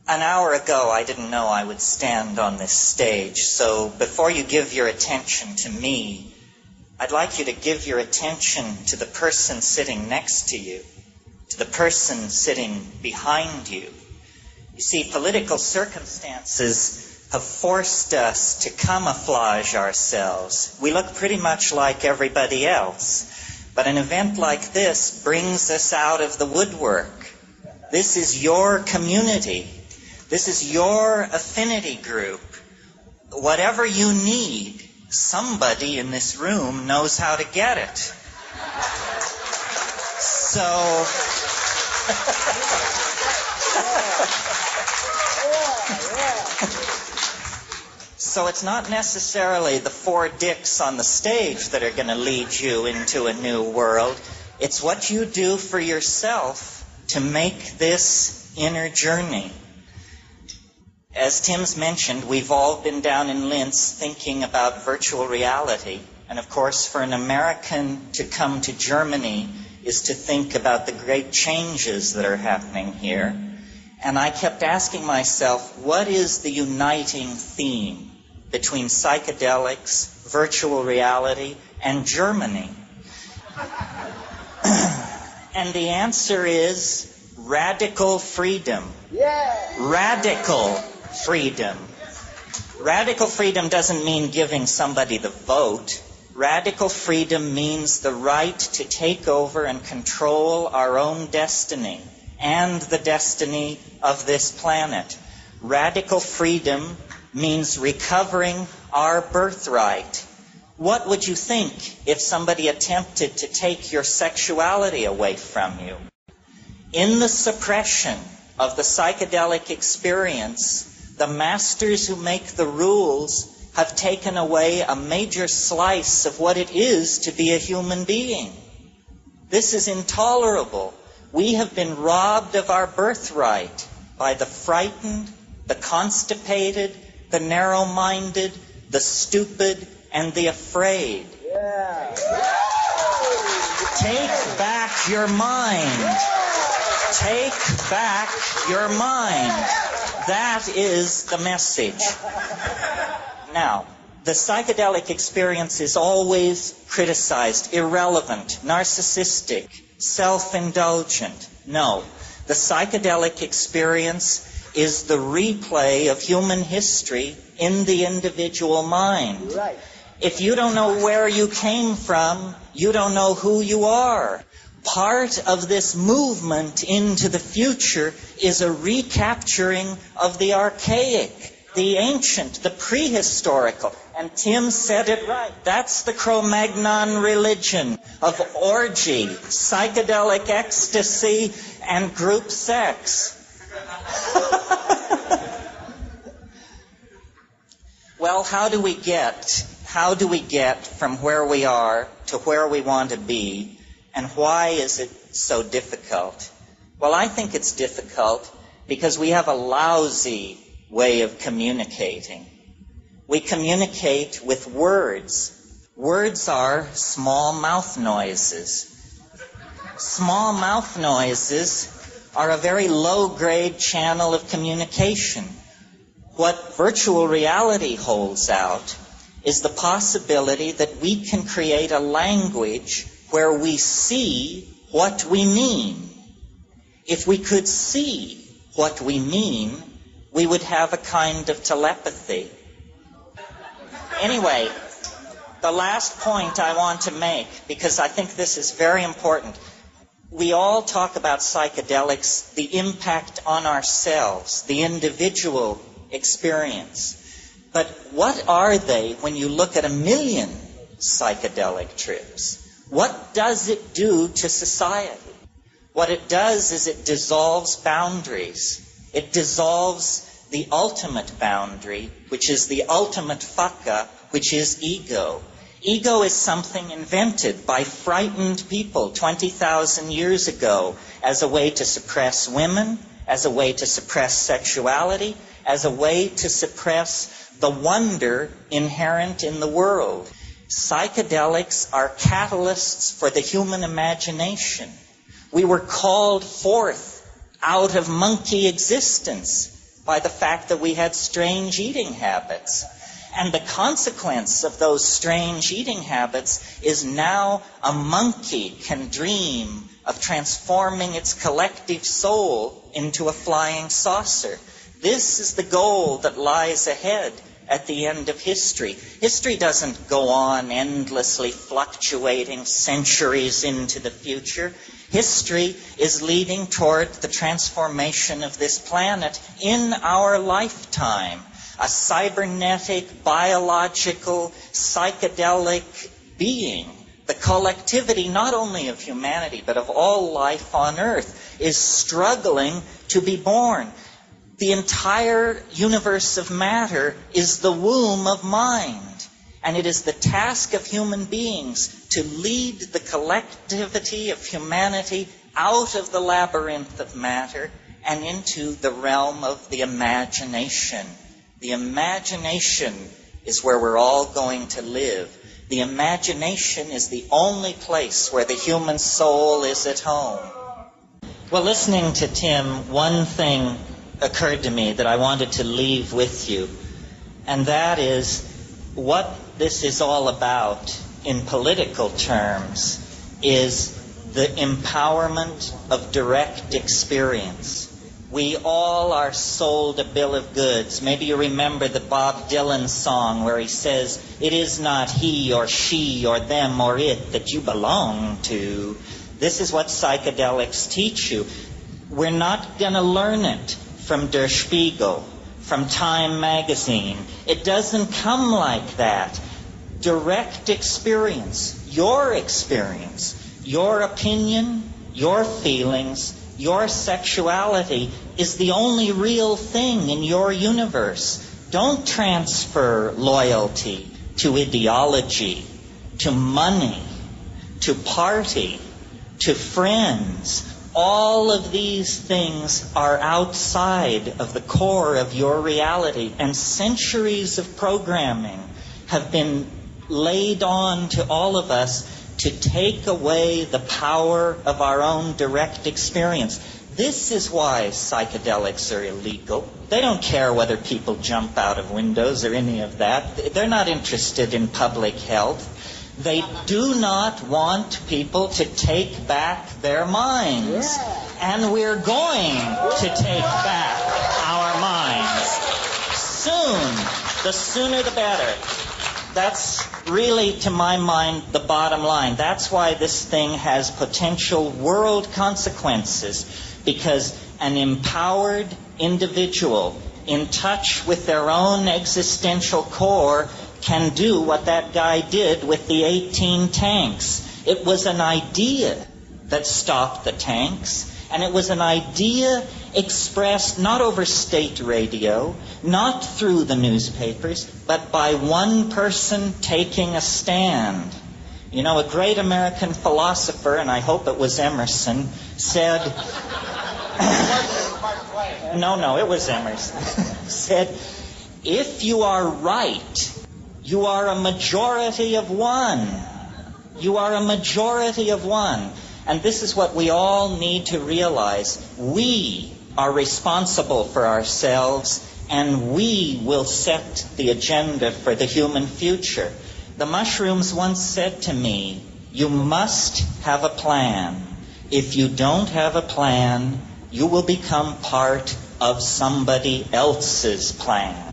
An hour ago, I didn't know I would stand on this stage, so before you give your attention to me, I'd like you to give your attention to the person sitting next to you, to the person sitting behind you. You see, political circumstances have forced us to camouflage ourselves. We look pretty much like everybody else, but an event like this brings us out of the woodwork. This is your community. This is your affinity group. Whatever you need, somebody in this room knows how to get it. So it's not necessarily the four dicks on the stage that are going to lead you into a new world. It's what you do for yourself to make this inner journey. As Tim's mentioned, we've all been down in Linz thinking about virtual reality. And of course, for an American to come to Germany is to think about the great changes that are happening here. And I kept asking myself, what is the uniting theme between psychedelics, virtual reality, and Germany? And the answer is radical freedom. Yeah. Radical freedom. Radical freedom doesn't mean giving somebody the vote. Radical freedom means the right to take over and control our own destiny and the destiny of this planet. Radical freedom means recovering our birthright. What would you think if somebody attempted to take your sexuality away from you? In the suppression of the psychedelic experience, the masters who make the rules have taken away a major slice of what it is to be a human being. This is intolerable. We have been robbed of our birthright by the frightened, the constipated, the narrow-minded, the stupid, and the afraid. Yeah. Take back your mind. Take back your mind. That is the message. Now, the psychedelic experience is always criticized, irrelevant, narcissistic, self-indulgent. No, the psychedelic experience is the replay of human history in the individual mind. Right. If you don't know where you came from, you don't know who you are. Part of this movement into the future is a recapturing of the archaic, the ancient, the prehistorical. And Tim said it right. That's the Cro-Magnon religion of orgy, psychedelic ecstasy, and group sex. Well, how do we get from where we are to where we want to be? And why is it so difficult? Well, I think it's difficult because we have a lousy way of communicating. We communicate with words. Words are small mouth noises. Small mouth noises are a very low-grade channel of communication. What virtual reality holds out is the possibility that we can create a language where we see what we mean. If we could see what we mean, we would have a kind of telepathy. Anyway, the last point I want to make, because I think this is very important. We all talk about psychedelics, the impact on ourselves, the individual experience. But what are they when you look at 1 million psychedelic trips? What does it do to society? What it does is it dissolves boundaries. It dissolves the ultimate boundary, which is the ultimate fuck-up, which is ego. Ego is something invented by frightened people 20,000 years ago as a way to suppress women, as a way to suppress sexuality, as a way to suppress the wonder inherent in the world. Psychedelics are catalysts for the human imagination. We were called forth out of monkey existence by the fact that we had strange eating habits. And the consequence of those strange eating habits is now a monkey can dream of transforming its collective soul into a flying saucer. This is the goal that lies ahead at the end of history. History doesn't go on endlessly fluctuating centuries into the future. History is leading toward the transformation of this planet in our lifetime. A cybernetic, biological, psychedelic being. The collectivity, not only of humanity, but of all life on Earth, is struggling to be born. The entire universe of matter is the womb of mind. And it is the task of human beings to lead the collectivity of humanity out of the labyrinth of matter and into the realm of the imagination. The imagination is where we're all going to live. The imagination is the only place where the human soul is at home. Well, listening to Tim, one thing occurred to me that I wanted to leave with you, and that is what this is all about in political terms is the empowerment of direct experience. We all are sold a bill of goods. Maybe you remember the Bob Dylan song where he says, "It is not he or she or them or it that you belong to." This is what psychedelics teach you. We're not going to learn it from Der Spiegel, from Time magazine. It doesn't come like that. Direct experience, your opinion, your feelings, your sexuality is the only real thing in your universe. Don't transfer loyalty to ideology, to money, to party, to friends. All of these things are outside of the core of your reality. And centuries of programming have been laid on to all of us to take away the power of our own direct experience. This is why psychedelics are illegal. They don't care whether people jump out of windows or any of that. They're not interested in public health. They do not want people to take back their minds. And we're going to take back our minds. Soon. The sooner the better. That's really, to my mind, the bottom line. That's why this thing has potential world consequences. Because an empowered individual in touch with their own existential core can do what that guy did with the 18 tanks. It was an idea that stopped the tanks. And it was an idea expressed not over state radio, not through the newspapers, but by one person taking a stand. You know, a great American philosopher, and I hope it was Emerson, said... No, it was Emerson. said, if you are right, you are a majority of one. You are a majority of one. And this is what we all need to realize. We are responsible for ourselves, and we will set the agenda for the human future. The mushrooms once said to me, you must have a plan. If you don't have a plan, you will become part of somebody else's plan.